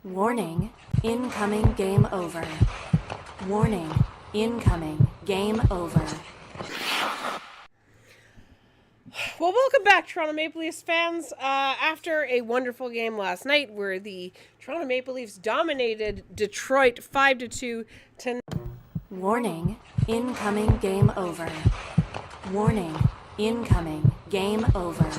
Warning, incoming game over. Warning, incoming game over. Well, welcome back, Toronto Maple Leafs fans. After a wonderful game last night where the Toronto Maple Leafs dominated Detroit 5-2 to... Warning, incoming game over. Warning, incoming game over.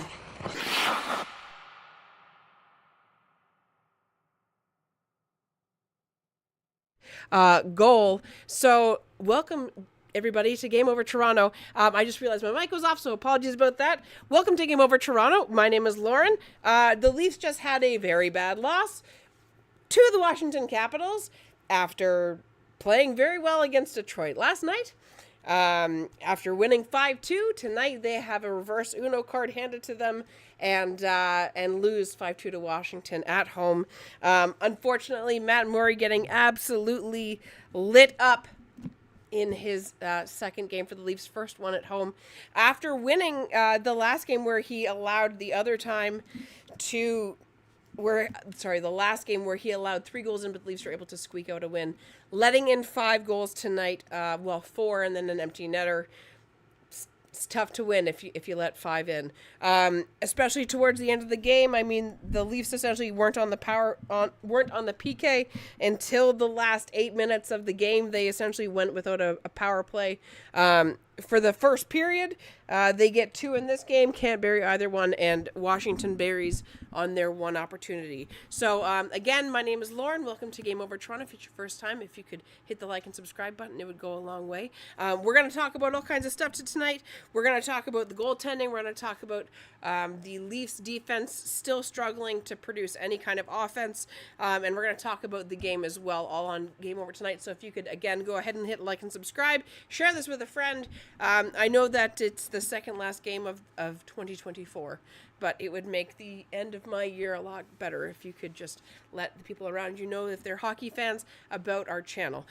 Goal. So, welcome everybody to Game Over Toronto. I just realized my mic was off, so apologies about that. Welcome to Game Over Toronto. My name is Lauren. The Leafs just had a very bad loss to the Washington Capitals after playing very well against Detroit last night. After winning 5-2, tonight they have a reverse Uno card handed to them and lose 5-2 to Washington at home. Unfortunately, Matt Murray getting absolutely lit up in his second game for the Leafs, first one at home. After winning the last game where he allowed the last game where he allowed 3 goals in, but the Leafs were able to squeak out a win. Letting in 5 goals tonight, 4 and then an empty netter. It's tough to win if you let 5 in, especially towards the end of the game. I mean, the Leafs essentially weren't on the PK until the last 8 minutes of the game. They essentially went without a power play for the first period. They get 2 in this game, can't bury either one, and Washington buries on their one opportunity. So again, my name is Lauren. Welcome to Game Over Toronto. If it's your first time, if you could hit the like and subscribe button, it would go a long way. We're going to talk about all kinds of stuff tonight. We're going to talk about the goaltending. We're going to talk about the Leafs defense still struggling to produce any kind of offense, and we're going to talk about the game as well, all on Game Over tonight. So if you could, again, go ahead and hit like and subscribe. Share this with a friend. I know that it's the second last game of 2024, but it would make the end of my year a lot better if you could just let the people around you know, if they're hockey fans, about our channel.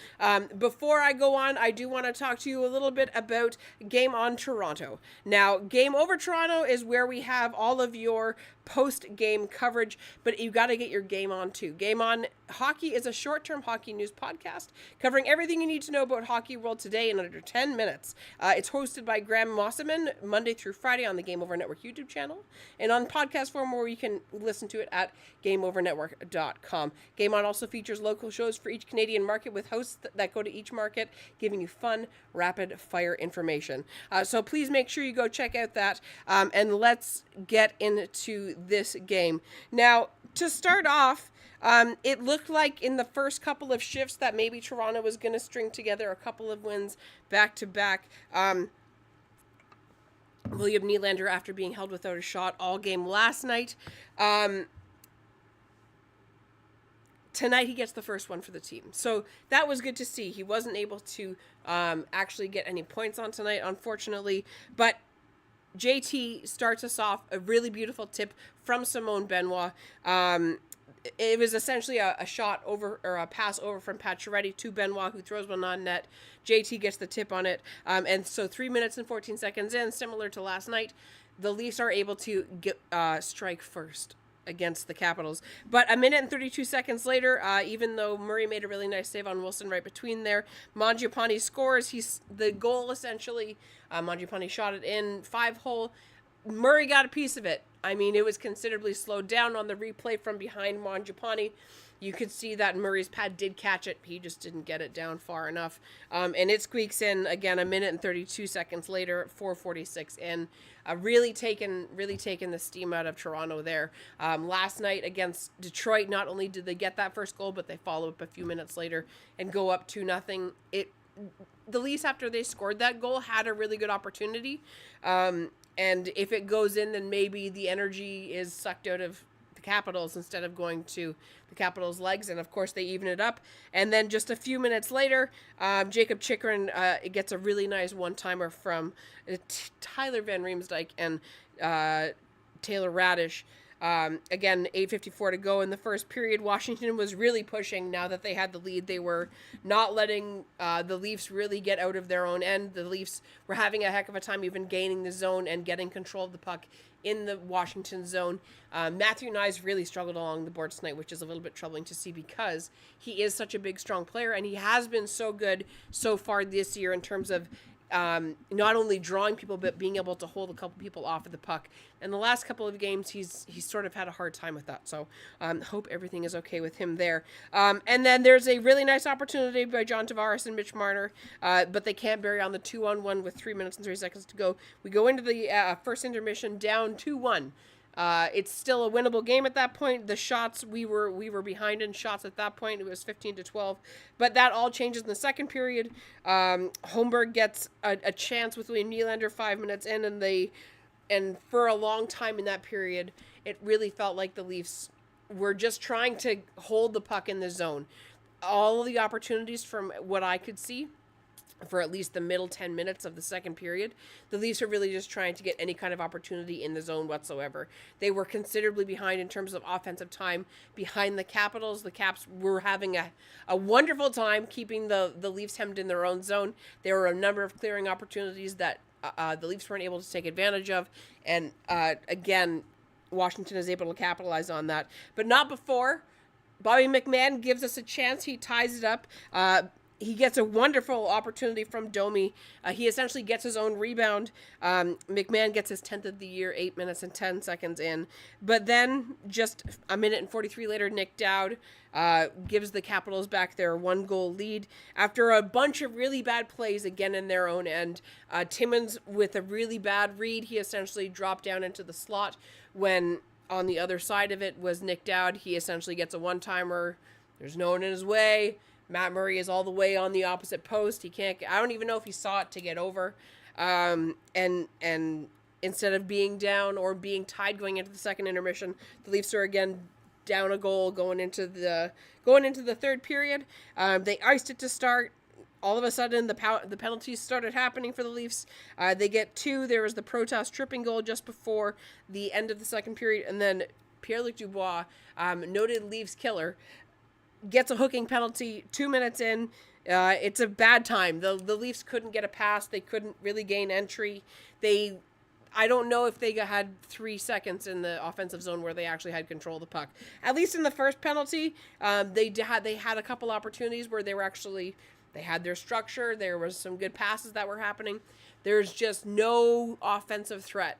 Before I go on, I do want to talk to you a little bit about Game On Toronto. Now, Game Over Toronto is where we have all of your post-game coverage, but you got to get your Game On too. Game On Hockey is a short-term hockey news podcast covering everything you need to know about hockey world today in under 10 minutes. It's hosted by Graham Mosselman Monday through Friday on the Game Over Network YouTube channel and on podcast form where you can listen to it at GameOverNetwork.com. Game On also features local shows for each Canadian market with hosts that go to each market, giving you fun, rapid-fire information. So please make sure you go check out that, and let's get into this game. Now, to start off, it looked like in the first couple of shifts that maybe Toronto was going to string together a couple of wins back-to-back. William Nylander, after being held without a shot all game last night. Tonight he gets the first one for the team. So that was good to see. He wasn't able to actually get any points on tonight, unfortunately. But JT starts us off, a really beautiful tip from Simone Benoit. It was essentially a shot over, or a pass over from Pacioretty to Benoit, who throws one on net. JT gets the tip on it. And so 3 minutes and 14 seconds in, similar to last night, the Leafs are able to get strike first against the Capitals. But a minute and 32 seconds later, even though Murray made a really nice save on Wilson right between there, Mangiapane scores. He's the goal, essentially. Mangiapane shot it in 5-hole. Murray got a piece of it. I mean, it was considerably slowed down on the replay from behind Mangiapane. You could see that Murray's pad did catch it. He just didn't get it down far enough. And it squeaks in, again, a minute and 32 seconds later at 4:46 in. Really taking the steam out of Toronto there. Last night against Detroit, not only did they get that first goal, but they follow up a few minutes later and go up 2-0. The Leafs, after they scored that goal, had a really good opportunity. And if it goes in, then maybe the energy is sucked out of the Capitals instead of going to the Capitals' legs. And, of course, they even it up. And then just a few minutes later, Jacob Chychrun gets a really nice one-timer from Tyler Van Riemsdyk and Taylor Radish. Again, 8:54 to go in the first period. Washington was really pushing now that they had the lead. They were not letting the Leafs really get out of their own end. The Leafs were having a heck of a time even gaining the zone and getting control of the puck in the Washington zone. Matthew Nyes really struggled along the boards tonight, which is a little bit troubling to see because he is such a big, strong player, and he has been so good so far this year in terms of not only drawing people, but being able to hold a couple people off of the puck. And the last couple of games, he's sort of had a hard time with that. So hope everything is okay with him there. And then there's a really nice opportunity by John Tavares and Mitch Marner, but they can't bury on the 2-on-1 with 3 minutes and 30 seconds to go. We go into the first intermission down 2-1. It's still a winnable game at that point. The shots, we were behind in shots at that point. It was 15-12, but that all changes in the second period. Holmberg gets a chance with William Nylander 5 minutes in, and for a long time in that period, it really felt like the Leafs were just trying to hold the puck in the zone. All of the opportunities from what I could see for at least the middle 10 minutes of the second period, the Leafs are really just trying to get any kind of opportunity in the zone whatsoever. They were considerably behind in terms of offensive time behind the Capitals. The Caps were having a wonderful time keeping the Leafs hemmed in their own zone. There were a number of clearing opportunities that the Leafs weren't able to take advantage of. And again, Washington is able to capitalize on that. But not before. Bobby McMahon gives us a chance. He ties it up. He gets a wonderful opportunity from Domi. He essentially gets his own rebound. McMahon gets his 10th of the year, 8 minutes and 10 seconds in. But then just a minute and 43 later, Nick Dowd gives the Capitals back their 1-goal lead. After a bunch of really bad plays, again in their own end, Timmins with a really bad read, he essentially dropped down into the slot when on the other side of it was Nick Dowd. He essentially gets a one-timer. There's no one in his way. Matt Murray is all the way on the opposite post. He can't. I don't even know if he saw it to get over. And instead of being down or being tied going into the second intermission, the Leafs are again down a goal going into the third period. They iced it to start. All of a sudden, the penalties started happening for the Leafs. They get 2. There was the Protas tripping goal just before the end of the second period, and then Pierre-Luc Dubois, noted Leafs killer, gets a hooking penalty 2 minutes in. It's a bad time. The Leafs couldn't get a pass. They couldn't really gain entry. I don't know if they had 3 seconds in the offensive zone where they actually had control of the puck. At least in the first penalty, they had a couple opportunities where they had their structure. There was some good passes that were happening. There's just no offensive threat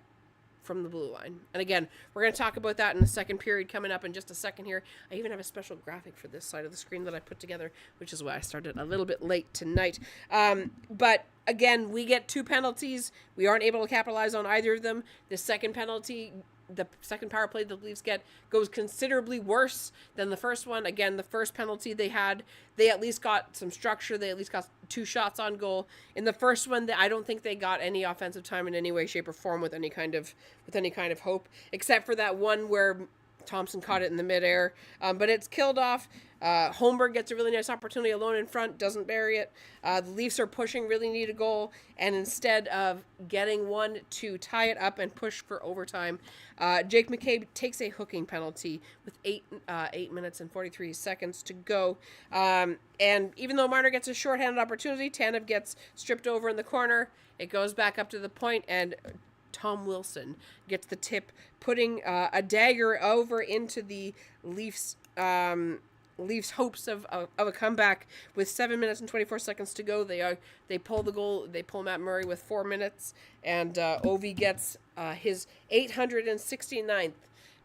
from the blue line. And again, we're going to talk about that in the second period coming up in just a second here. I even have a special graphic for this side of the screen that I put together, which is why I started a little bit late tonight. But again, we get 2 penalties. We aren't able to capitalize on either of them. The second penalty, the second power play the Leafs get, goes considerably worse than the first one. Again, the first penalty they at least got some structure. They at least got 2 shots on goal. In the first one, I don't think they got any offensive time in any way, shape, or form with any kind of hope, except for that one where Thompson caught it in the midair. But it's killed off. Holmberg gets a really nice opportunity alone in front, doesn't bury it. The Leafs are pushing, really need a goal, and instead of getting one to tie it up and push for overtime, Jake McCabe takes a hooking penalty with 8 minutes and 43 seconds to go. And even though Marner gets a shorthanded opportunity, Tanev gets stripped over in the corner. It goes back up to the point, and Tom Wilson gets the tip, putting a dagger over into the Leafs' hopes of a comeback with 7 minutes and 24 seconds to go. They pull the goal. They pull Matt Murray with 4 minutes, and Ovi gets his 869th,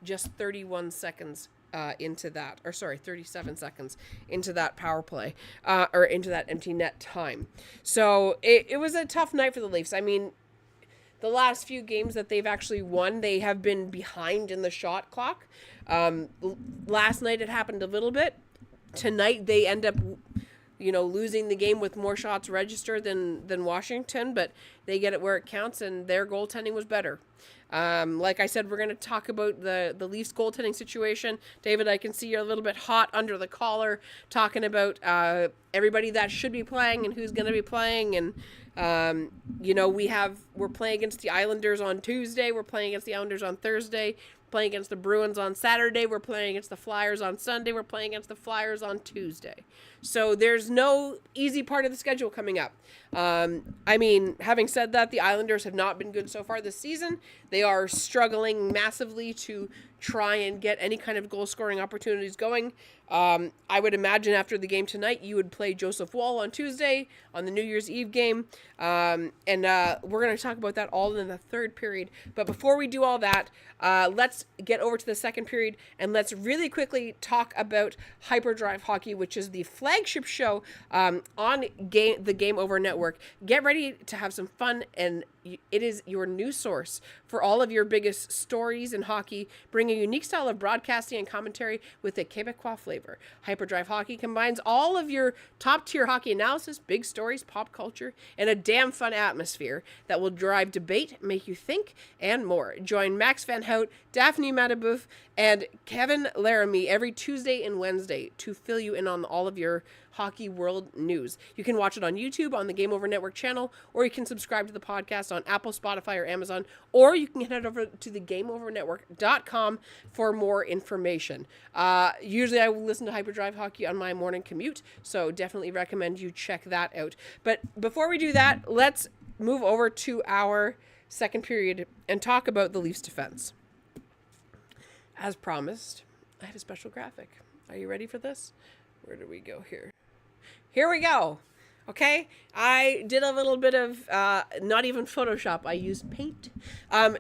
just 31 seconds into that, 37 seconds into that power play, or into that empty net time. So it was a tough night for the Leafs. I mean, the last few games that they've actually won, they have been behind in the shot clock. Last night it happened a little bit. Tonight they end up, losing the game with more shots registered than Washington, but they get it where it counts, and their goaltending was better. Like I said, we're going to talk about the Leafs goaltending situation. David, I can see you're a little bit hot under the collar, talking about everybody that should be playing and who's going to be playing, and We're playing against the Islanders on Tuesday. We're playing against the Islanders on Thursday. Playing against the Bruins on Saturday. We're playing against the Flyers on Sunday. We're playing against the Flyers on Tuesday. So there's no easy part of the schedule coming up. Having said that, the Islanders have not been good so far this season. They are struggling massively to try and get any kind of goal scoring opportunities going. I would imagine after the game tonight, you would play Joseph Woll on Tuesday on the New Year's Eve game. We're going to talk about that all in the third period. But before we do all that, let's get over to the second period and let's really quickly talk about Hyperdrive Hockey, which is the flagship show on the Game Over Network. Get ready to have some fun, and it is your new source for all of your biggest stories in hockey. Bring a unique style of broadcasting and commentary with a Quebecois flavor. Hyperdrive Hockey combines all of your top-tier hockey analysis, big stories, pop culture, and a damn fun atmosphere that will drive debate, make you think, and more. Join Max Van Hout, Daphne Matabouf, and Kevin Laramie every Tuesday and Wednesday to fill you in on all of your hockey world news. You can watch it on YouTube on the Game Over Network channel, or you can subscribe to the podcast on Apple, Spotify, or Amazon, or you can head over to the GameOverNetwork.com for more information. Usually I listen to Hyperdrive Hockey on my morning commute, so definitely recommend you check that out. But before we do that, let's move over to our second period and talk about the Leafs defense. As promised, I have a special graphic. Are you ready for this? Where do we go here? Here we go. Okay, I did a little bit of, not even Photoshop, I used Paint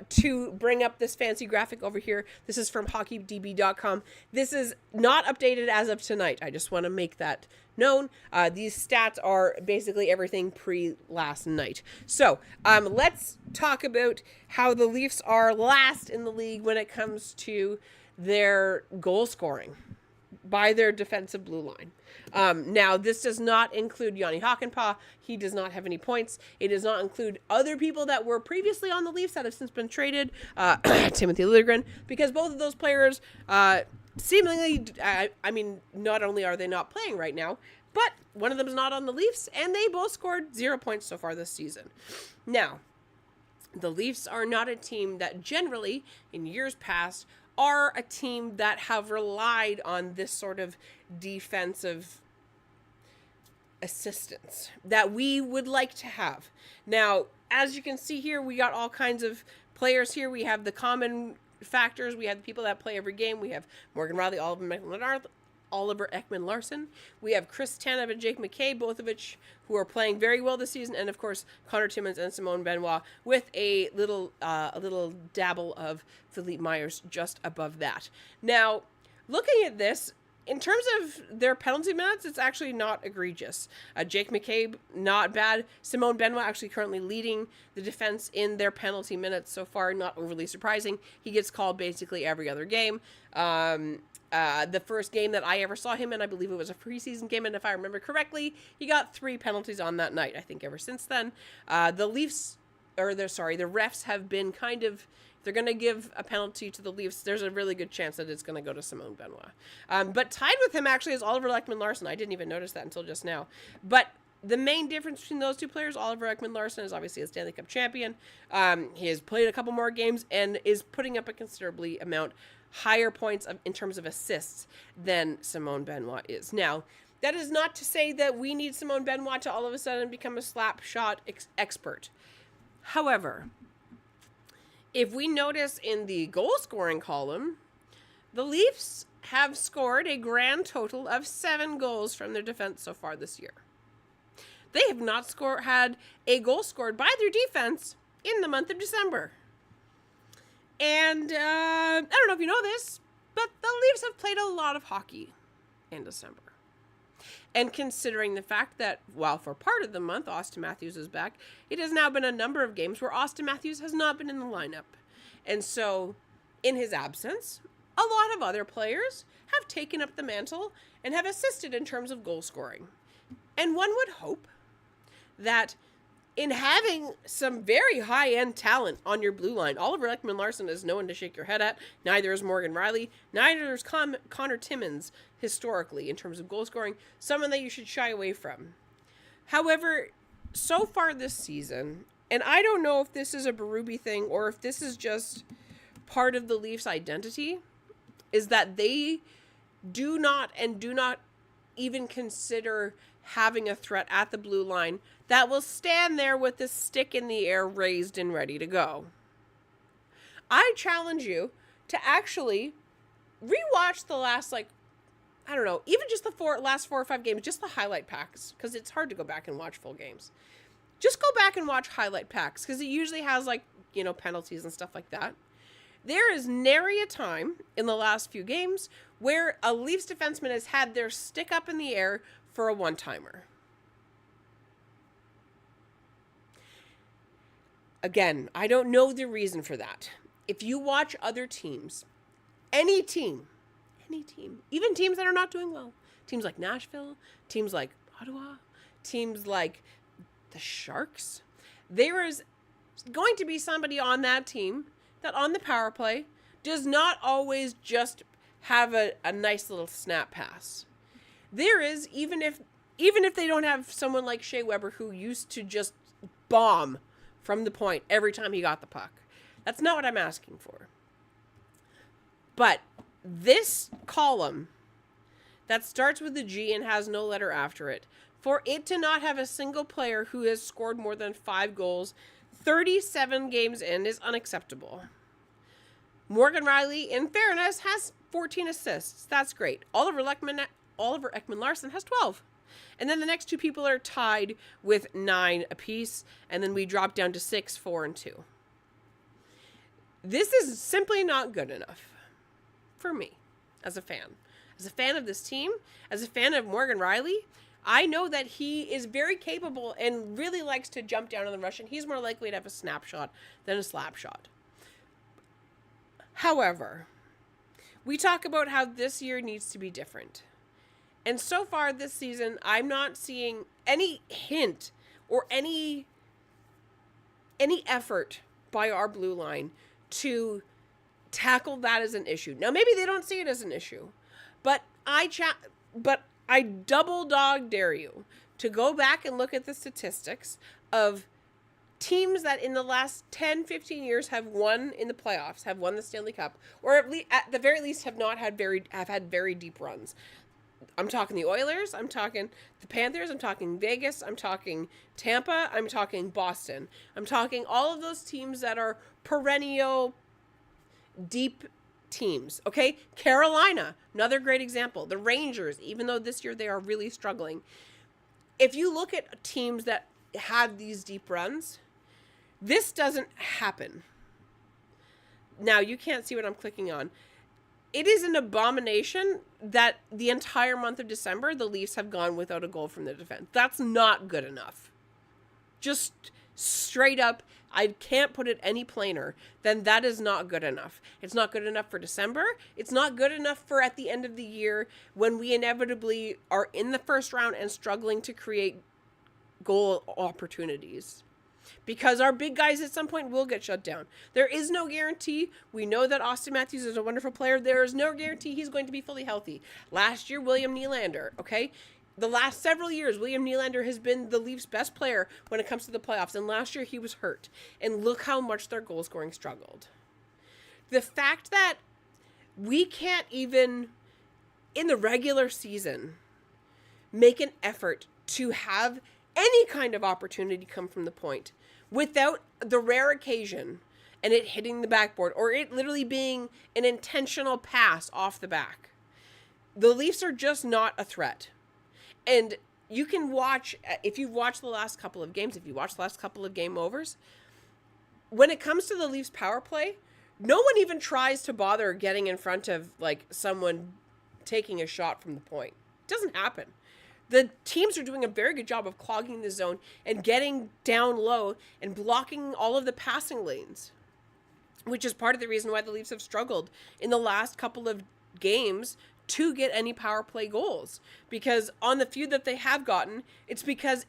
to bring up this fancy graphic over here. This is from HockeyDB.com. This is not updated as of tonight. I just want to make that known. These stats are basically everything pre-last night. So let's talk about how the Leafs are last in the league when it comes to their goal scoring by their defensive blue line. Now, this does not include Jani Hakanpää. He does not have any points. It does not include other people that were previously on the Leafs that have since been traded, Timothy Liljegren, because both of those players seemingly, not only are they not playing right now, but one of them is not on the Leafs, and they both scored 0 points so far this season. Now, the Leafs are not a team that generally, in years past, are a team that have relied on this sort of defensive assistance that we would like to have. Now, as you can see here, we got all kinds of players here. We have the common factors. We have the people that play every game. We have Morgan Riley, Oliver Ekman-Larsson. We have Chris Tanev and Jake McKay, both of which who are playing very well this season, and of course Connor Timmins and Simone Benoit with a little dabble of Philippe Myers just above that. Now, looking at this, in terms of their penalty minutes, it's actually not egregious. Jake McCabe, not bad. Simone Benoit actually currently leading the defense in their penalty minutes so far, not overly surprising. He gets called basically every other game. The first game that I ever saw him in, I believe it was a preseason game, and if I remember correctly, he got 3 penalties on that night. I think ever since then, the refs have been kind of, if they're going to give a penalty to the Leafs, there's a really good chance that it's going to go to Simone Benoit. But tied with him actually is Oliver Ekman-Larsson. I didn't even notice that until just now. But the main difference between those two players, Oliver Ekman-Larsson is obviously a Stanley Cup champion. He has played a couple more games and is putting up a considerably amount higher points in terms of assists than Simone Benoit is. Now, that is not to say that we need Simone Benoit to all of a sudden become a slap shot expert. However, if we notice in the goal scoring column, the Leafs have scored a grand total of 7 goals from their defense so far this year. They have not had a goal scored by their defense in the month of December. And I don't know if you know this, but the Leafs have played a lot of hockey in December. And considering the fact that, while for part of the month Austin Matthews is back, it has now been a number of games where Austin Matthews has not been in the lineup. And so, in his absence, a lot of other players have taken up the mantle and have assisted in terms of goal scoring. And one would hope that in having some very high-end talent on your blue line, Oliver Ekman-Larsson is no one to shake your head at. Neither is Morgan Riley. Neither is Connor Timmins, historically, in terms of goal scoring. Someone that you should shy away from. However, so far this season, and I don't know if this is a Berube thing or if this is just part of the Leafs' identity, is that they do not even consider having a threat at the blue line that will stand there with the stick in the air raised and ready to go. I challenge you to actually rewatch the last, I don't know, even just the last 4 or 5 games, just the highlight packs, because it's hard to go back and watch full games. Just go back and watch highlight packs, because it usually has, penalties and stuff like that. There is nary a time in the last few games where a Leafs defenseman has had their stick up in the air for a one-timer. Again, I don't know the reason for that. If you watch other teams, any team, even teams that are not doing well, teams like Nashville, teams like Ottawa, teams like the Sharks, there is going to be somebody on that team that on the power play does not always just have a nice little snap pass. There is, even if they don't have someone like Shea Weber who used to just bomb from the point every time he got the puck. That's not what I'm asking for. But this column that starts with a G and has no letter after it, for it to not have a single player who has scored more than 5 goals 37 games in is unacceptable. Morgan Rielly, in fairness, has 14 assists. That's great. Oliver Ekman-Larsson has 12. And then the next 2 people are tied with 9 apiece, and then we drop down to 6, 4, and 2. This is simply not good enough for me as a fan. As a fan of this team, as a fan of Morgan Rielly, I know that he is very capable and really likes to jump down on the rush, and he's more likely to have a snapshot than a slap shot. However, we talk about how this year needs to be different. And so far this season, I'm not seeing any hint or any effort by our blue line to tackle that as an issue. Now, maybe they don't see it as an issue, but I double dog dare you to go back and look at the statistics of teams that in the last 10, 15 years have won in the playoffs, have won the Stanley Cup, or at the very least have had very deep runs. I'm talking the Oilers, I'm talking the Panthers, I'm talking Vegas, I'm talking Tampa, I'm talking Boston. I'm talking all of those teams that are perennial deep teams, okay? Carolina, another great example. The Rangers, even though this year they are really struggling. If you look at teams that have these deep runs, this doesn't happen. Now, you can't see what I'm clicking on. It is an abomination that the entire month of December, the Leafs have gone without a goal from the defense. That's not good enough. Just straight up, I can't put it any plainer than that is not good enough. It's not good enough for December. It's not good enough for at the end of the year when we inevitably are in the first round and struggling to create goal opportunities. Because our big guys at some point will get shut down. There is no guarantee. We know that Austin Matthews is a wonderful player. There is no guarantee he's going to be fully healthy. Last year, William Nylander, okay? The last several years, William Nylander has been the Leafs' best player when it comes to the playoffs. And last year, he was hurt. And look how much their goal scoring struggled. The fact that we can't even, in the regular season, make an effort to have any kind of opportunity come from the point without the rare occasion and it hitting the backboard or it literally being an intentional pass off the back. The Leafs are just not a threat. And you can watch, if you've watched the last couple of games, if you watched the last couple of game overs, when it comes to the Leafs power play, no one even tries to bother getting in front of someone taking a shot from the point. It doesn't happen. The teams are doing a very good job of clogging the zone and getting down low and blocking all of the passing lanes, which is part of the reason why the Leafs have struggled in the last couple of games to get any power play goals. Because on the few that they have gotten, it's because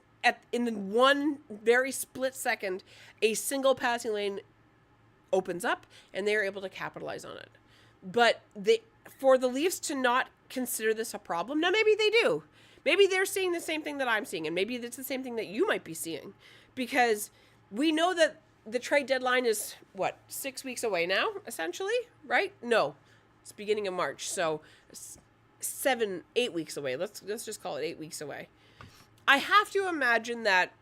in the one very split second, a single passing lane opens up and they are able to capitalize on it. But for the Leafs to not consider this a problem, now maybe they do. Maybe they're seeing the same thing that I'm seeing, and maybe it's the same thing that you might be seeing, because we know that the trade deadline is, 6 weeks away now, essentially, right? No, it's beginning of March, so 8 weeks away. Let's just call it 8 weeks away. I have to imagine that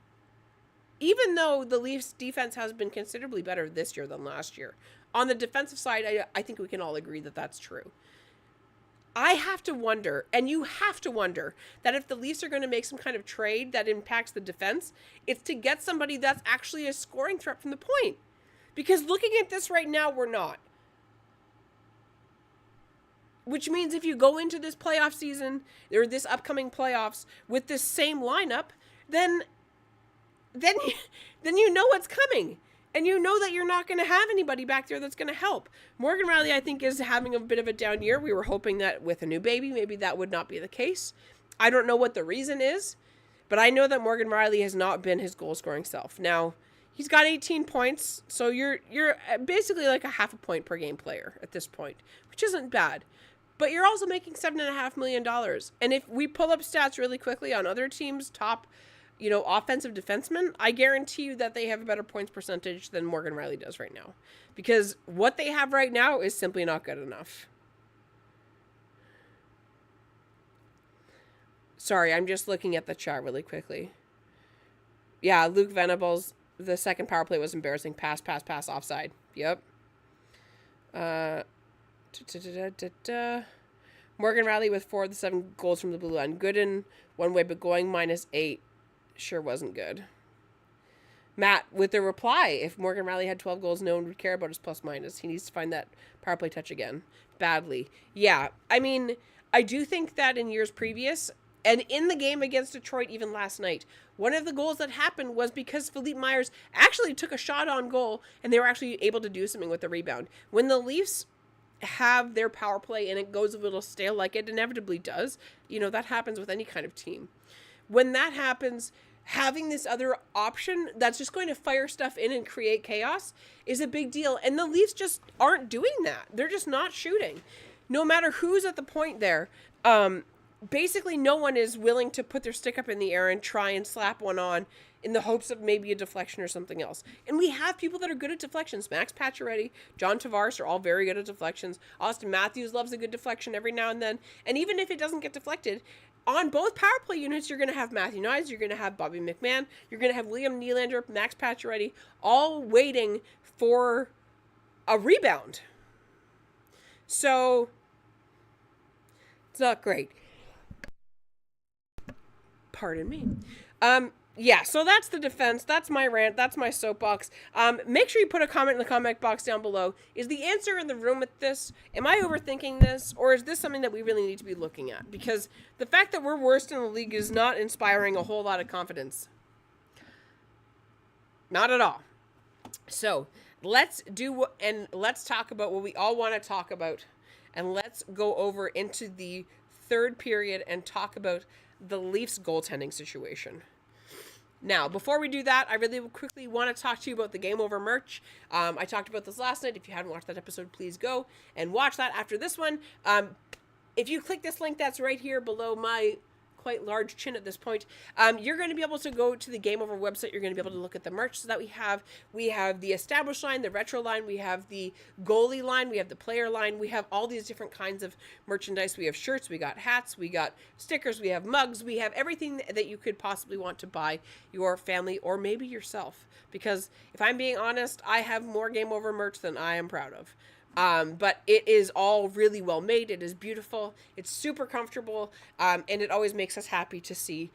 even though the Leafs defense has been considerably better this year than last year, on the defensive side, I think we can all agree that that's true. I have to wonder, and you have to wonder, that if the Leafs are going to make some kind of trade that impacts the defense, it's to get somebody that's actually a scoring threat from the point. Because looking at this right now, we're not. Which means if you go into this playoff season, or this upcoming playoffs, with this same lineup, then you know what's coming. And you know that you're not going to have anybody back there that's going to help. Morgan Rielly, I think, is having a bit of a down year. We were hoping that with a new baby, maybe that would not be the case. I don't know what the reason is, but I know that Morgan Rielly has not been his goal-scoring self. Now, he's got 18 points, so you're basically like a half a point per game player at this point, which isn't bad. But you're also making $7.5 million. And if we pull up stats really quickly on other teams' top offensive defensemen, I guarantee you that they have a better points percentage than Morgan Rielly does right now. Because what they have right now is simply not good enough. Sorry, I'm just looking at the chart really quickly. Yeah, Luke Venables, the second power play was embarrassing. Pass, offside. Yep. Morgan Rielly with 4 of the 7 goals from the blue line. Good in one way, but going -8. Sure wasn't good. Matt with the reply, if Morgan Rielly had 12 goals, no one would care about his plus minus. He needs to find that power play touch again. Badly. Yeah, I mean, I do think that in years previous, and in the game against Detroit even last night, one of the goals that happened was because Philippe Myers actually took a shot on goal, and they were actually able to do something with the rebound. When the Leafs have their power play and it goes a little stale, like it inevitably does, that happens with any kind of team. When that happens, having this other option that's just going to fire stuff in and create chaos is a big deal. And the Leafs just aren't doing that. They're just not shooting. No matter who's at the point there, basically no one is willing to put their stick up in the air and try and slap one on in the hopes of maybe a deflection or something else. And we have people that are good at deflections. Max Pacioretty, John Tavares are all very good at deflections. Austin Matthews loves a good deflection every now and then. And even if it doesn't get deflected, on both power play units, you're going to have Matthew Nyes, you're going to have Bobby McMahon, you're going to have Liam Nylander, Max Pacioretty, all waiting for a rebound. So, it's not great. Pardon me. Yeah, so that's the defense. That's my rant. That's my soapbox. Make sure you put a comment in the comment box down below. Is the answer in the room with this? Am I overthinking this? Or is this something that we really need to be looking at? Because the fact that we're worst in the league is not inspiring a whole lot of confidence. Not at all. So, let's talk about what we all want to talk about. And let's go over into the third period and talk about the Leafs goaltending situation. Now, before we do that, I really quickly want to talk to you about the Game Over merch. I talked about this last night. If you haven't watched that episode, please go and watch that after this one. If you click this link that's right here below my quite large chin at this point, you're going to be able to go to the Game Over website. You're going to be able to look at the merch that we have the established line, the retro line, we have the goalie line, we have the player line, we have all these different kinds of merchandise. We have shirts, we got hats, we got stickers, we have mugs, we have everything that you could possibly want to buy your family or maybe yourself. Because if I'm being honest, I have more Game Over merch than I am proud of. But it is all really well made. It is beautiful. It's super comfortable. And it always makes us happy to see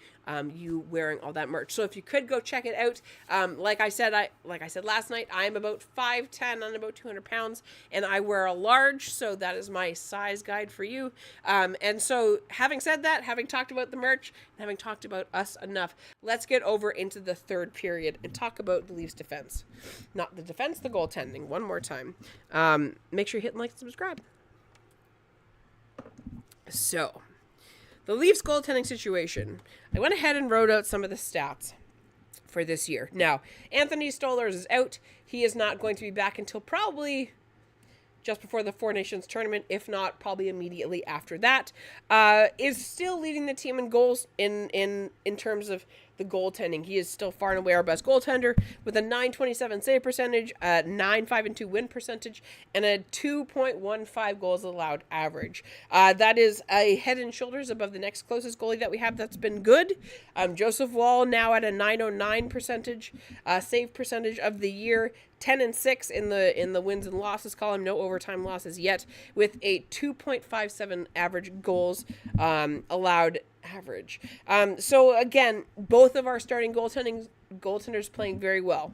you wearing all that merch. So if you could go check it out. Like I said last night, I am about 5'10" and about 200 pounds, and I wear a large, so that is my size guide for you. And so having said that, having talked about the merch, and having talked about us enough, let's get over into the third period and talk about the Leafs defense. Not the defense, the goaltending. One more time. Make sure you hit like and subscribe. So, the Leafs goaltending situation. I went ahead and wrote out some of the stats for this year. Now, Anthony Stolarz is out. He is not going to be back until probably just before the Four Nations tournament, if not probably immediately after that, is still leading the team in goals in terms of the goaltending. He is still far and away our best goaltender with a .927 save percentage, a .952 win percentage, and a 2.15 goals allowed average. That is a head and shoulders above the next closest goalie that we have. That's been good. Joseph Wall now at a .909 percentage, save percentage of the year. 10-6 in the wins and losses column, no overtime losses yet, with a 2.57 average goals allowed average. So again, both of our starting goaltenders playing very well.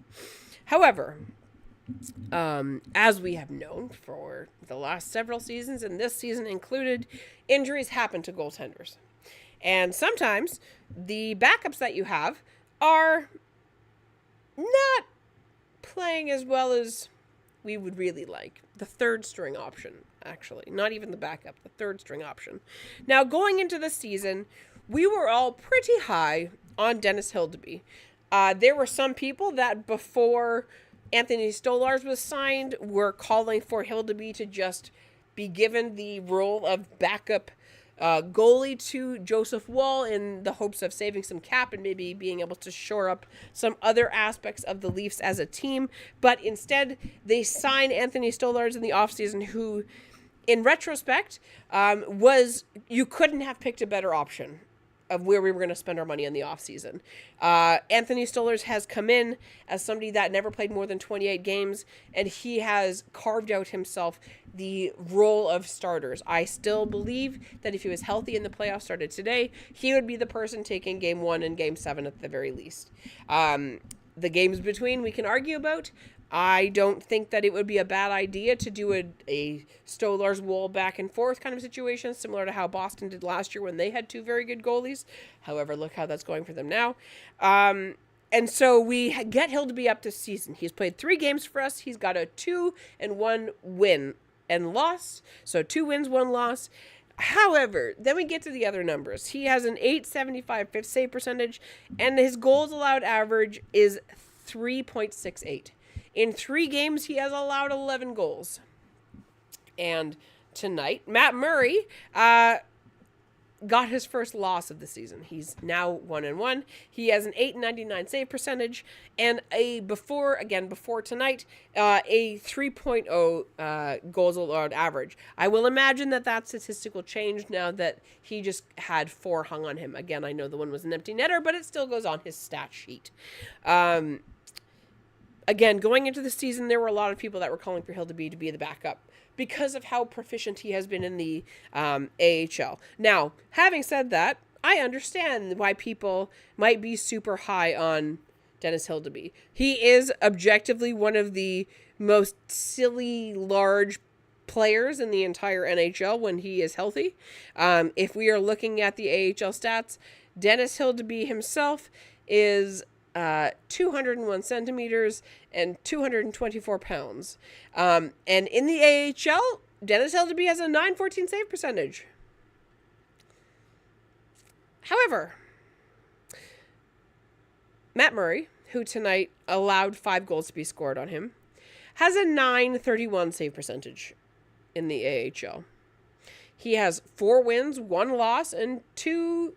However, as we have known for the last several seasons, and this season included, injuries happen to goaltenders. And sometimes the backups that you have are not playing as well as we would really like. The third string option, actually. Not even the backup, the third string option. Now, going into the season, we were all pretty high on Dennis Hildeby. There were some people that before Anthony Stolarz was signed were calling for Hildeby to just be given the role of backup goalie to Joseph Wall in the hopes of saving some cap and maybe being able to shore up some other aspects of the Leafs as a team. But instead, they signed Anthony Stolarz in the offseason, who, in retrospect, you couldn't have picked a better option of where we were going to spend our money in the offseason. Anthony Stolarz has come in as somebody that never played more than 28 games, and he has carved out himself the role of starters. I still believe that if he was healthy and the playoffs started today, he would be the person taking Game 1 and Game 7 at the very least. The games between we can argue about. I don't think that it would be a bad idea to do a Stolarz Wall back and forth kind of situation, similar to how Boston did last year when they had two very good goalies. However, look how that's going for them now. And so we get Hildeby up this season. He's played 3 games for us. He's got a 2-1 win and loss. So 2 wins, 1 loss. However, then we get to the other numbers. He has an .875 fifth save percentage, and his goals allowed average is 3.68. In 3 games, he has allowed 11 goals. And tonight, Matt Murray got his first loss of the season. He's now 1-1. He has an .899 save percentage and before tonight, a 3.0 goals allowed average. I will imagine that statistical changed now that he just had 4 hung on him. Again, I know the one was an empty netter, but it still goes on his stat sheet. Again, going into the season, there were a lot of people that were calling for Hildeby to be the backup because of how proficient he has been in the AHL. Now, having said that, I understand why people might be super high on Dennis Hildeby. He is objectively one of the most silly, large players in the entire NHL when he is healthy. If we are looking at the AHL stats, Dennis Hildeby himself is 201 centimeters and 224 pounds. And in the AHL, Dennis Hildeby has a .914 save percentage. However, Matt Murray, who tonight allowed 5 goals to be scored on him, has a .931 save percentage in the AHL. He has 4 wins, 1 loss, and 2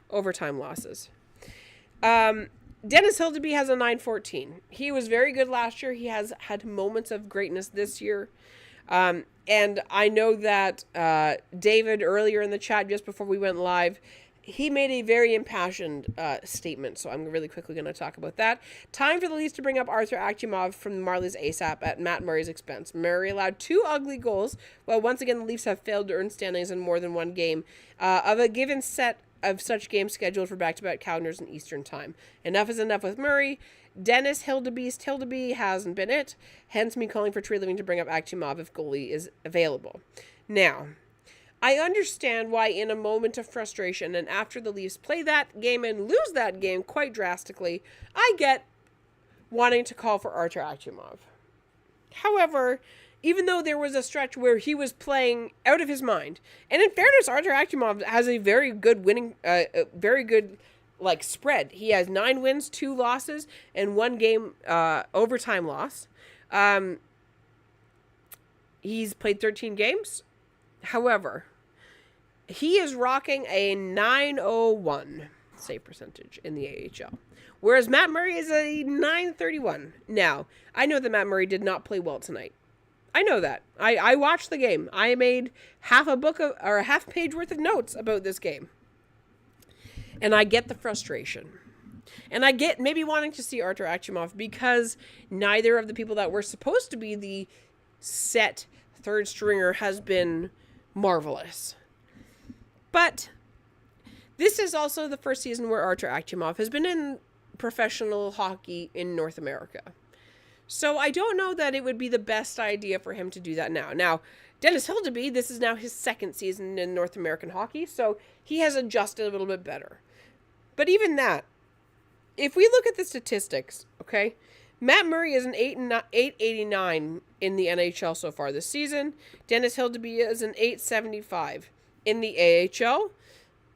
overtime losses. Dennis Hildeby has a .914. He was very good last year. He has had moments of greatness this year. And I know that David earlier in the chat, just before we went live, he made a very impassioned statement, so I'm really quickly going to talk about that. Time for the Leafs to bring up Arthur Akhimov from the Marlies ASAP at Matt Murray's expense. Murray allowed 2 ugly goals, while once again the Leafs have failed to earn standings in more than one game of a given set of such games scheduled for back-to-back calendars in Eastern Time. Enough is enough with Murray. Dennis Hildeby hasn't been it, hence me calling for Tree Living to bring up Akhimov if goalie is available. Now, I understand why in a moment of frustration and after the Leafs play that game and lose that game quite drastically, I get wanting to call for Arthur Akhimov. However, even though there was a stretch where he was playing out of his mind, and in fairness, Arthur Akhimov has a very good spread. He has 9 wins, 2 losses, and 1 game overtime loss. He's played 13 games. However, he is rocking a 901 save percentage in the AHL, whereas Matt Murray is a 931. Now, I know that Matt Murray did not play well tonight. I know that. I watched the game. I made half a page worth of notes about this game. And I get the frustration. And I get maybe wanting to see Artur Aksimov because neither of the people that were supposed to be the set third stringer has been marvelous. But this is also the first season where Artur Aksimov has been in professional hockey in North America. So I don't know that it would be the best idea for him to do that now. Now, Dennis Hildeby, this is now his second season in North American hockey, so he has adjusted a little bit better. But even that, if we look at the statistics, okay, Matt Murray is an 889 in the NHL so far this season. Dennis Hildeby is an 875 in the AHL.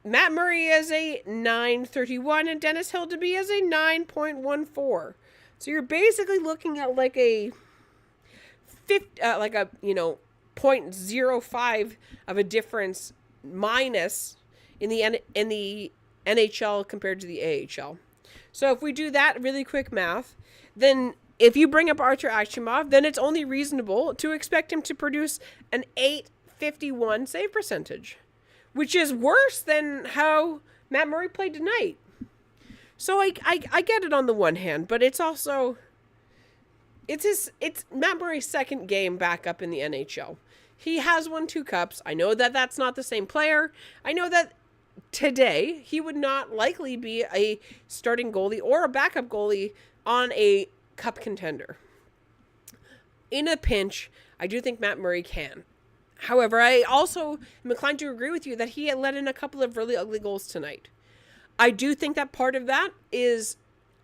Matt Murray is a 931 and Dennis Hildeby is a 9.14. So you're basically looking at like a 0.05 of a difference minus in the NHL compared to the AHL. So if we do that really quick math, then if you bring up Artur Aksimov, then it's only reasonable to expect him to produce an 851 save percentage, which is worse than how Matt Murray played tonight. So I get it on the one hand, but it's also it's Matt Murray's second game back up in the NHL. He has won 2 cups. I know that that's not the same player. I know that today he would not likely be a starting goalie or a backup goalie on a cup contender. In a pinch, I do think Matt Murray can. However, I also am inclined to agree with you that he had let in a couple of really ugly goals tonight. I do think that part of that is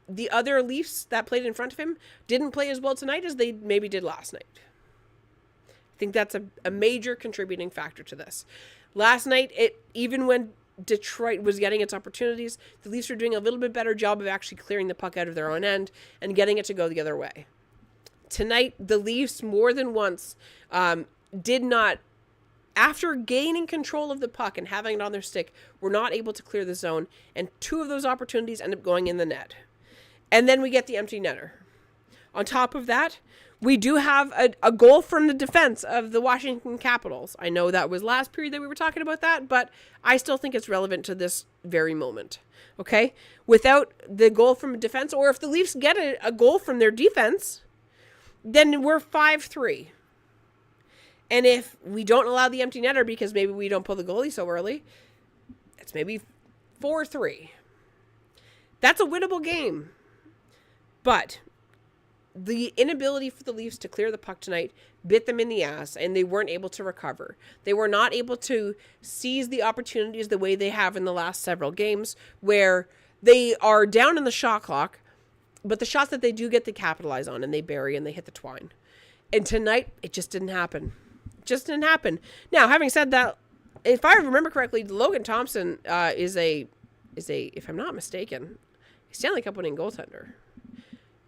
the other Leafs that played in front of him didn't play as well tonight as they maybe did last night. I think that's a major contributing factor to this. Last night, even when Detroit was getting its opportunities, the Leafs were doing a little bit better job of actually clearing the puck out of their own end and getting it to go the other way. Tonight, the Leafs more than once did not, after gaining control of the puck and having it on their stick, were not able to clear the zone, and 2 of those opportunities end up going in the net. And then we get the empty netter. On top of that, we do have a goal from the defense of the Washington Capitals. I know that was last period that we were talking about that, but I still think it's relevant to this very moment. Okay? Without the goal from defense, or if the Leafs get a goal from their defense, then we're 5-3. And if we don't allow the empty netter because maybe we don't pull the goalie so early, it's maybe 4-3. That's a winnable game. But the inability for the Leafs to clear the puck tonight bit them in the ass, and they weren't able to recover. They were not able to seize the opportunities the way they have in the last several games, where they are down in the shot clock, but the shots that they do get, they capitalize on, and they bury, and they hit the twine. And tonight, it just didn't happen. It just didn't happen. Now, having said that, if I remember correctly, Logan Thompson is a, if I'm not mistaken, a Stanley Cup winning goaltender.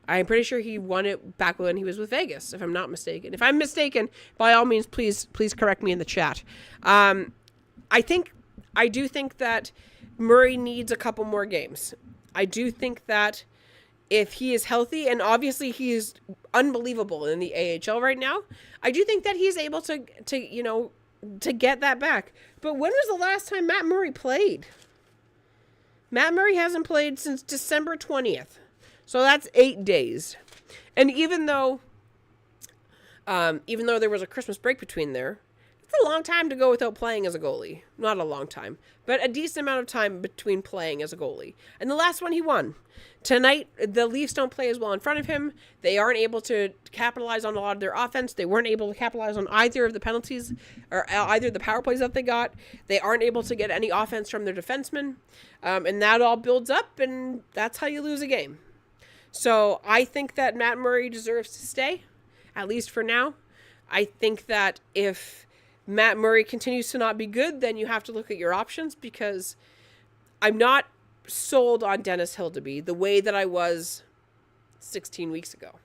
I'm pretty sure he won it back when he was with Vegas, if I'm not mistaken. If I'm mistaken, by all means, please correct me in the chat. I do think that Murray needs a couple more games. I do think that if he is healthy, and obviously he is unbelievable in the AHL right now, I do think that he's able to get that back. But when was the last time Matt Murray played? Matt Murray hasn't played since December 20th. So that's 8 days. And even though there was a Christmas break between there, it's a long time to go without playing as a goalie. Not a long time, but a decent amount of time between playing as a goalie. And the last one he won. Tonight, the Leafs don't play as well in front of him. They aren't able to capitalize on a lot of their offense. They weren't able to capitalize on either of the penalties or either the power plays that they got. They aren't able to get any offense from their defensemen. And that all builds up, and that's how you lose a game. So I think that Matt Murray deserves to stay, at least for now. I think that if Matt Murray continues to not be good, then you have to look at your options, because I'm not sold on Dennis Hildeby the way that I was 16 weeks ago.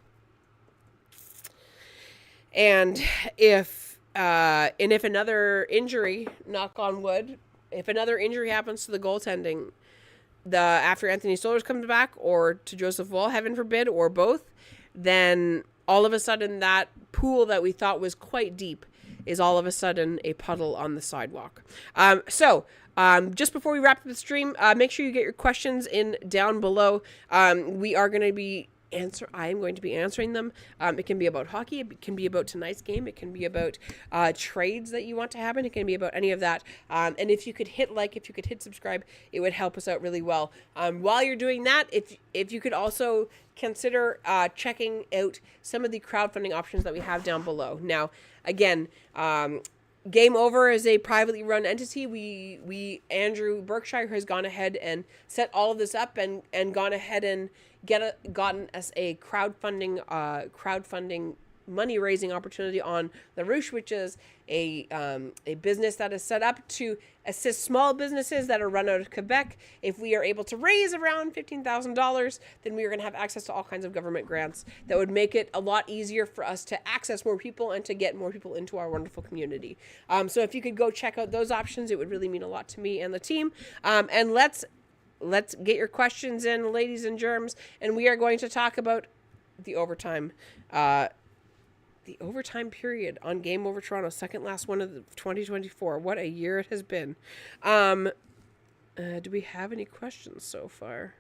And if another injury, knock on wood, if another injury happens to the goaltending, after Anthony Stolarz comes back, or to Joseph Woll, heaven forbid, or both, then all of a sudden that pool that we thought was quite deep is all of a sudden a puddle on the sidewalk. Just before we wrap up the stream, make sure you get your questions in down below. We are going to be I am going to be answering them. It can be about hockey. It can be about tonight's game. It can be about trades that you want to happen. It can be about any of that. And if you could hit like, if you could hit subscribe, it would help us out really well. While you're doing that, if you could also consider checking out some of the crowdfunding options that we have down below. Now, again, Game Over is a privately run entity. Andrew Berkshire has gone ahead and set all of this up and gone ahead and gotten us a crowdfunding money raising opportunity on the Roosh, which is a business that is set up to assist small businesses that are run out of Quebec. If we are able to raise around $15,000, then we are going to have access to all kinds of government grants that would make it a lot easier for us to access more people and to get more people into our wonderful community. So if you could go check out those options, it would really mean a lot to me and the team. And let's get your questions in, ladies and germs, and we are going to talk about the overtime period on Game Over Toronto, second last one of 2024. What a year it has been. Do we have any questions so far?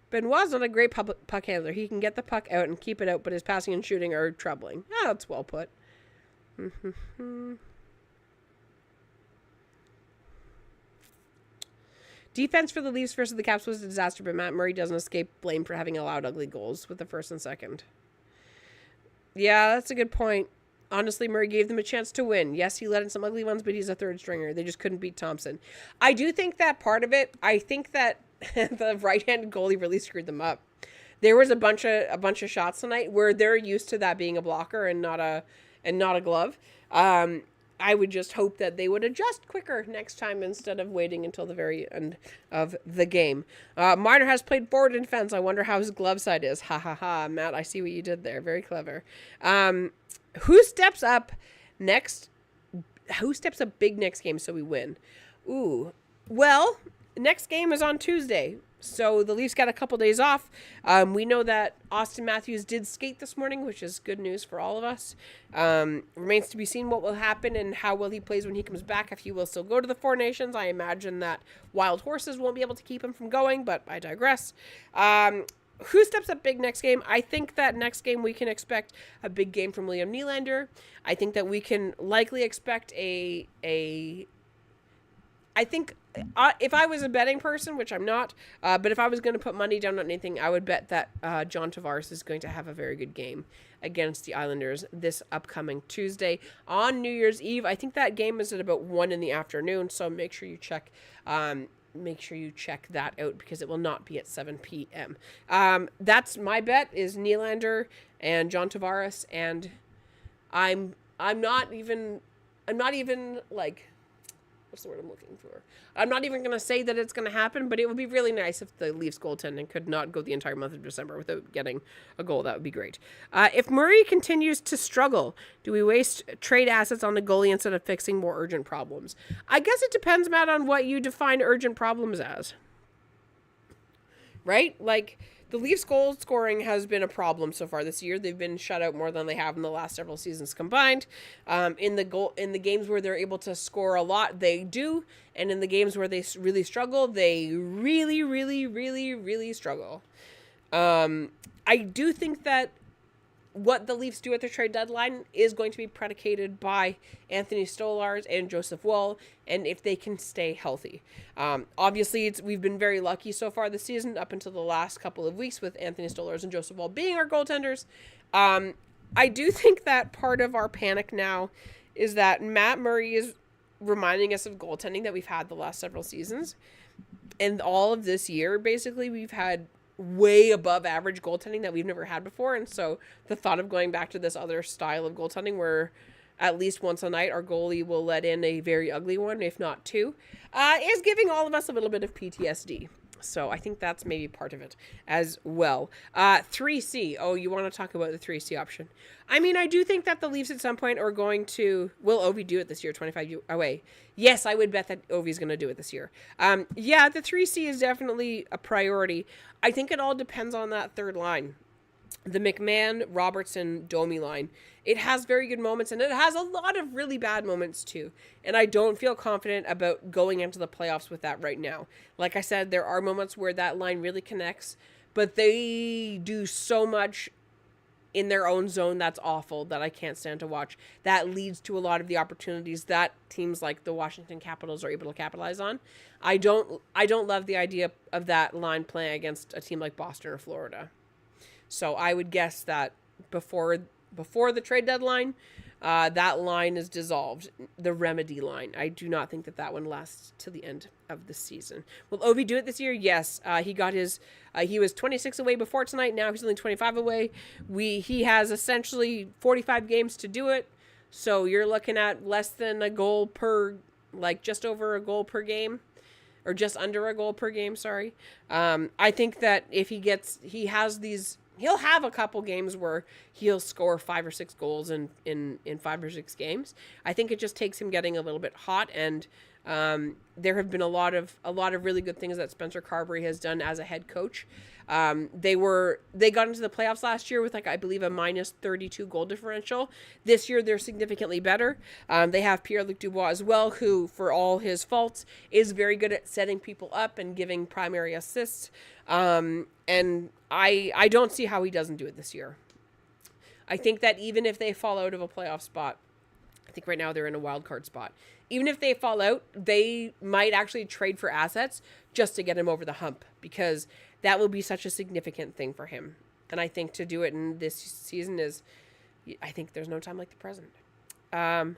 Benoit's not a great puck handler. He can get the puck out and keep it out, but his passing and shooting are troubling. Ah, that's well put. Defense for the Leafs versus the Caps was a disaster, but Matt Murray doesn't escape blame for having allowed ugly goals with the first and second. Yeah, that's a good point. Honestly, Murray gave them a chance to win. Yes, he let in some ugly ones, but he's a third stringer. They just couldn't beat Thompson. I do think that part of it, I think that the right-handed goalie really screwed them up. There was a bunch of shots tonight where they're used to that being a blocker and not a glove. I would just hope that they would adjust quicker next time instead of waiting until the very end of the game. Marner has played forward in defense. I wonder how his glove side is. Ha ha ha. Matt, I see what you did there. Very clever. Who steps up next? Who steps up big next game so we win? Ooh. Well, next game is on Tuesday. So the Leafs got a couple days off. We know that Austin Matthews did skate this morning, which is good news for all of us. Remains to be seen what will happen and how well he plays when he comes back, if he will still go to the Four Nations. I imagine that wild horses won't be able to keep him from going, but I digress. Who steps up big next game? I think that next game we can expect a big game from Liam Nylander. I think that we can likely expect I think if I was a betting person, which I'm not, but if I was going to put money down on anything, I would bet that John Tavares is going to have a very good game against the Islanders this upcoming Tuesday on New Year's Eve. I think that game is at about 1 p.m, so make sure you check that out because it will not be at 7 p.m. That's my bet is Nylander and John Tavares, and I'm not even like, what's the word I'm looking for? I'm not even going to say that it's going to happen, but it would be really nice if the Leafs goaltending could not go the entire month of December without getting a goal. That would be great. If Murray continues to struggle, do we waste trade assets on the goalie instead of fixing more urgent problems? I guess it depends, Matt, on what you define urgent problems as. Right? Like, the Leafs' goal scoring has been a problem so far this year. They've been shut out more than they have in the last several seasons combined. In the games where they're able to score a lot, they do, and in the games where they really struggle, they really, really, really, really struggle. I do think that what the Leafs do at the trade deadline is going to be predicated by Anthony Stolarz and Joseph Woll, and if they can stay healthy. Obviously, we've been very lucky so far this season, up until the last couple of weeks, with Anthony Stolarz and Joseph Woll being our goaltenders. I do think that part of our panic now is that Matt Murray is reminding us of goaltending that we've had the last several seasons. And all of this year, basically, we've had way above average goaltending that we've never had before, and so the thought of going back to this other style of goaltending where at least once a night our goalie will let in a very ugly one, if not two, is giving all of us a little bit of PTSD. So I think that's maybe part of it as well. 3C. Oh, you want to talk about the 3C option? I mean, I do think that the Leafs at some point are going to... Will Ovi do it this year, 25 away? Yes, I would bet that Ovi's going to do it this year. Yeah, the 3C is definitely a priority. I think it all depends on that third line. The McMahon, Robertson, Domi line. It has very good moments, and it has a lot of really bad moments too. And I don't feel confident about going into the playoffs with that right now. Like I said, there are moments where that line really connects, but they do so much in their own zone that's awful that I can't stand to watch. That leads to a lot of the opportunities that teams like the Washington Capitals are able to capitalize on. I don't love the idea of that line playing against a team like Boston or Florida. So I would guess that before the trade deadline, that line is dissolved. The remedy line. I do not think that one lasts to the end of the season. Will Ovi do it this year? Yes. He got his. He was 26 away before tonight. Now he's only 25 away. He has essentially 45 games to do it. So you're looking at less than a goal per, like just over a goal per game. Or just under a goal per game, sorry. I think that if he'll have a couple games where he'll score 5 or 6 goals in 5 or 6 games. I think it just takes him getting a little bit hot, and there have been a lot of really good things that Spencer Carberry has done as a head coach. They got into the playoffs last year with I believe a -32 goal differential. This year they're significantly better. They have Pierre-Luc Dubois as well, who for all his faults is very good at setting people up and giving primary assists. And I don't see how he doesn't do it this year. I think that even if they fall out of a playoff spot, I think right now they're in a wild card spot. Even if they fall out, they might actually trade for assets just to get him over the hump, because that will be such a significant thing for him. And I think to do it in this season I think there's no time like the present. The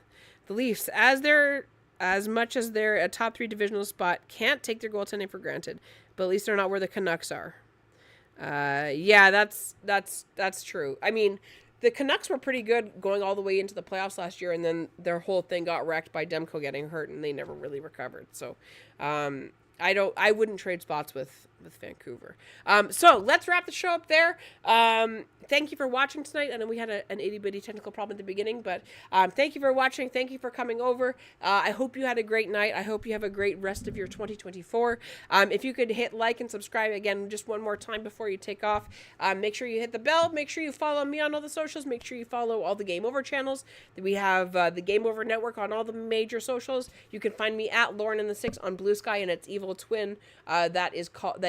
Leafs, as much as they're a top 3 divisional spot, can't take their goaltending for granted. But at least they're not where the Canucks are. Yeah, that's true. I mean, the Canucks were pretty good going all the way into the playoffs last year, and then their whole thing got wrecked by Demko getting hurt, and they never really recovered. So, I wouldn't trade spots with Vancouver. So let's wrap the show up there. Thank you for watching tonight. I know we had an itty-bitty technical problem at the beginning, but thank you for watching. Thank you for coming over. I hope you had a great night. I hope you have a great rest of your 2024. If you could hit like and subscribe again just one more time before you take off. Make sure you hit the bell. Make sure you follow me on all the socials. Make sure you follow all the Game Over channels. We have the Game Over Network on all the major socials. You can find me at Lauren in the Six on Blue Sky and its evil twin that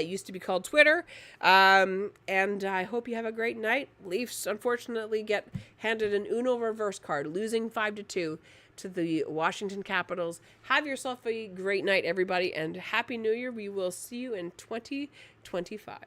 used to be called Twitter. And I hope you have a great night. Leafs unfortunately get handed an Uno reverse card, losing 5-2 to the Washington Capitals. Have yourself a great night, everybody, and Happy New Year. We will see you in 2025.